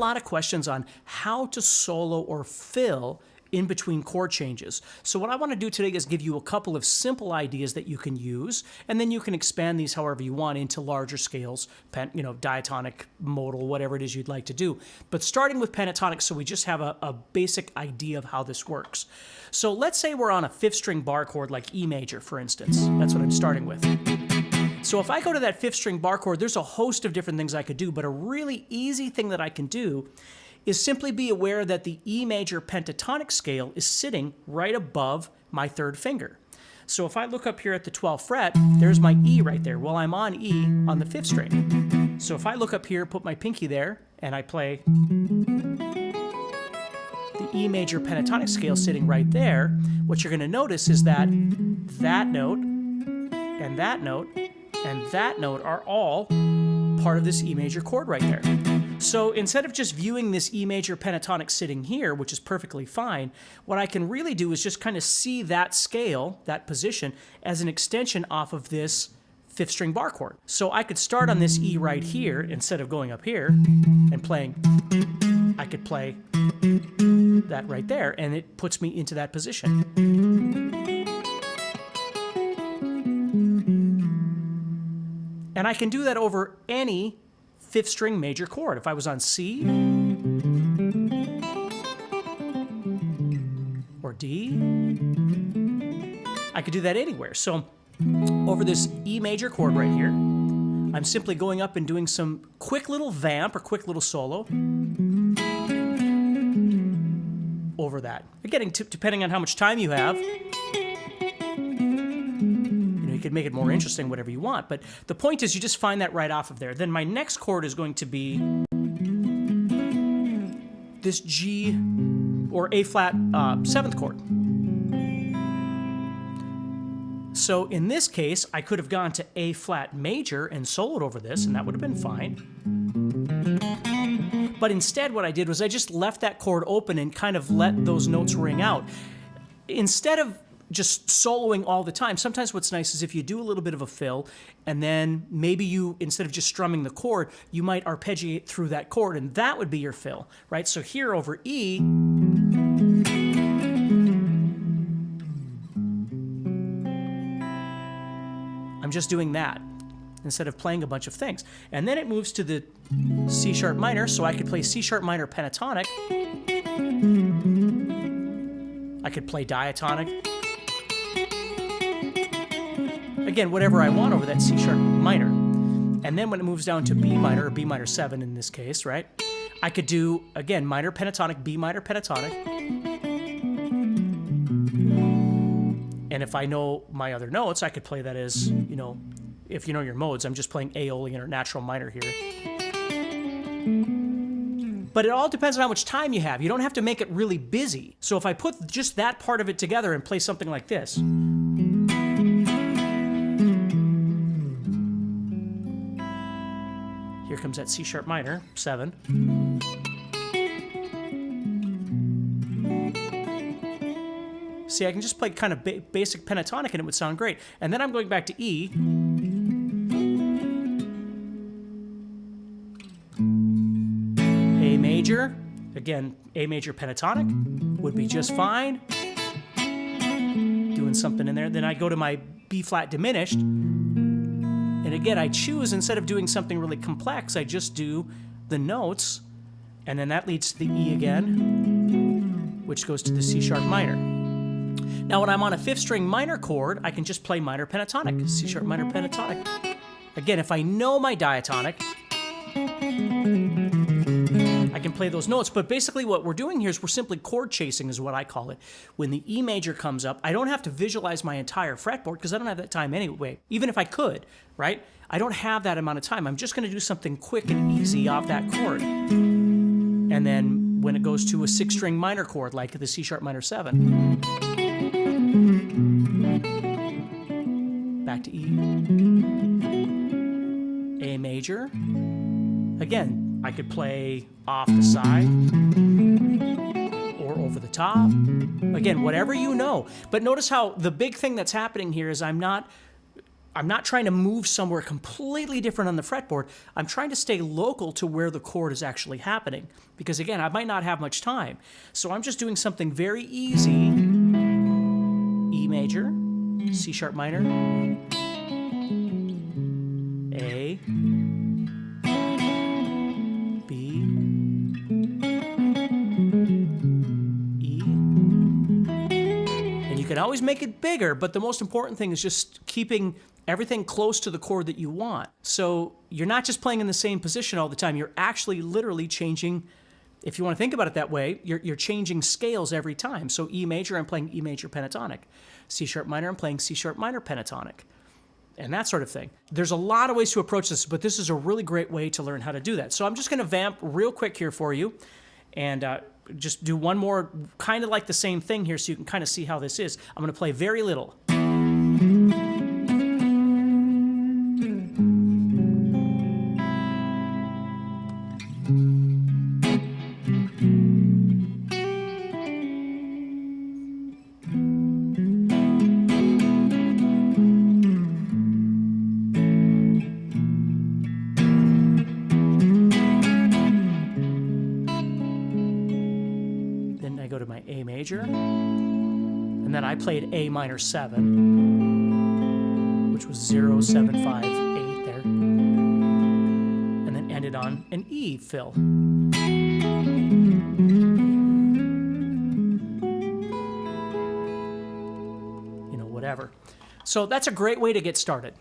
lot of questions on how to solo or fill in between chord changes. So what I want to do today is give you a couple of simple ideas that you can use, and then you can expand these however you want into larger scales, diatonic, modal, whatever it is you'd like to do. But starting with pentatonic, so we just have a basic idea of how this works. So let's say we're on a 5th string bar chord like E major, for instance. That's what I'm starting with. So if I go to that 5th string bar chord, there's a host of different things I could do, but a really easy thing that I can do is simply be aware that the E major pentatonic scale is sitting right above my 3rd finger. So if I look up here at the 12th fret, there's my E right there. Well, I'm on E on the 5th string. So if I look up here, put my pinky there, and I play the E major pentatonic scale sitting right there, what you're going to notice is that that note and that note and that note are all part of this E major chord right there. So instead of just viewing this E major pentatonic sitting here, which is perfectly fine, what I can really do is just kind of see that scale, that position, as an extension off of this 5th string bar chord. So I could start on this E right here instead of going up here and playing. I could play that right there, and it puts me into that position. And I can do that over any 5th string major chord. If I was on C or D, I could do that anywhere. So over this E major chord right here, I'm simply going up and doing some quick little vamp or quick little solo over that. Again, depending on how much time you have, you could make it more interesting, whatever you want. But the point is you just find that right off of there. Then my next chord is going to be this G or A flat 7th chord. So in this case, I could have gone to A flat major and soloed over this, and that would have been fine. But instead what I did was I just left that chord open and kind of let those notes ring out. Instead of just soloing all the time, sometimes what's nice is if you do a little bit of a fill, and then maybe you, instead of just strumming the chord, you might arpeggiate through that chord, and that would be your fill, right? So here over E, I'm just doing that instead of playing a bunch of things. And then it moves to the C sharp minor, so I could play C sharp minor pentatonic. I could play diatonic. Again, whatever I want over that C sharp minor. And then when it moves down to B minor, or B minor 7 in this case, right? I could do, again, minor pentatonic, B minor pentatonic. And if I know my other notes, I could play that as, if you know your modes, I'm just playing Aeolian or natural minor here. But it all depends on how much time you have. You don't have to make it really busy. So if I put just that part of it together and play something like this. Here comes that C sharp minor, 7. See, I can just play kind of basic pentatonic and it would sound great. And then I'm going back to E. A major, again, A major pentatonic would be just fine. Doing something in there. Then I go to my B flat diminished. And again, I choose, instead of doing something really complex, I just do the notes. And then that leads to the E again, which goes to the C sharp minor. Now, when I'm on a 5th string minor chord, I can just play minor pentatonic, C sharp minor pentatonic. Again, if I know my diatonic, I can play those notes. But basically what we're doing here is we're simply chord chasing is what I call it. When the E major comes up, I don't have to visualize my entire fretboard because I don't have that time anyway, even if I could, right? I don't have that amount of time. I'm just going to do something quick and easy off that chord. And then when it goes to a 6th string minor chord, like the C sharp minor 7, back to E, A major. Again, I could play off the side or over the top. Again, whatever you know. But notice how the big thing that's happening here is I'm not I'm not trying to move somewhere completely different on the fretboard. I'm trying to stay local to where the chord is actually happening. Because again, I might not have much time. So I'm just doing something very easy. E major, C sharp minor, A, B, E. And you can always make it bigger, but the most important thing is just keeping everything close to the chord that you want. So you're not just playing in the same position all the time. You're actually literally changing, if you want to think about it that way, you're changing scales every time. So E major, I'm playing E major pentatonic. C sharp minor, I'm playing C sharp minor pentatonic. And that sort of thing. There's a lot of ways to approach this, but this is a really great way to learn how to do that. So I'm just going to vamp real quick here for you and just do one more kind of like the same thing here so you can kind of see how this is. I'm going to play very little. Go to my A major, and then I played A minor 7, which was 0, 7, 5, 8 there, and then ended on an E fill. You know, whatever. So that's a great way to get started.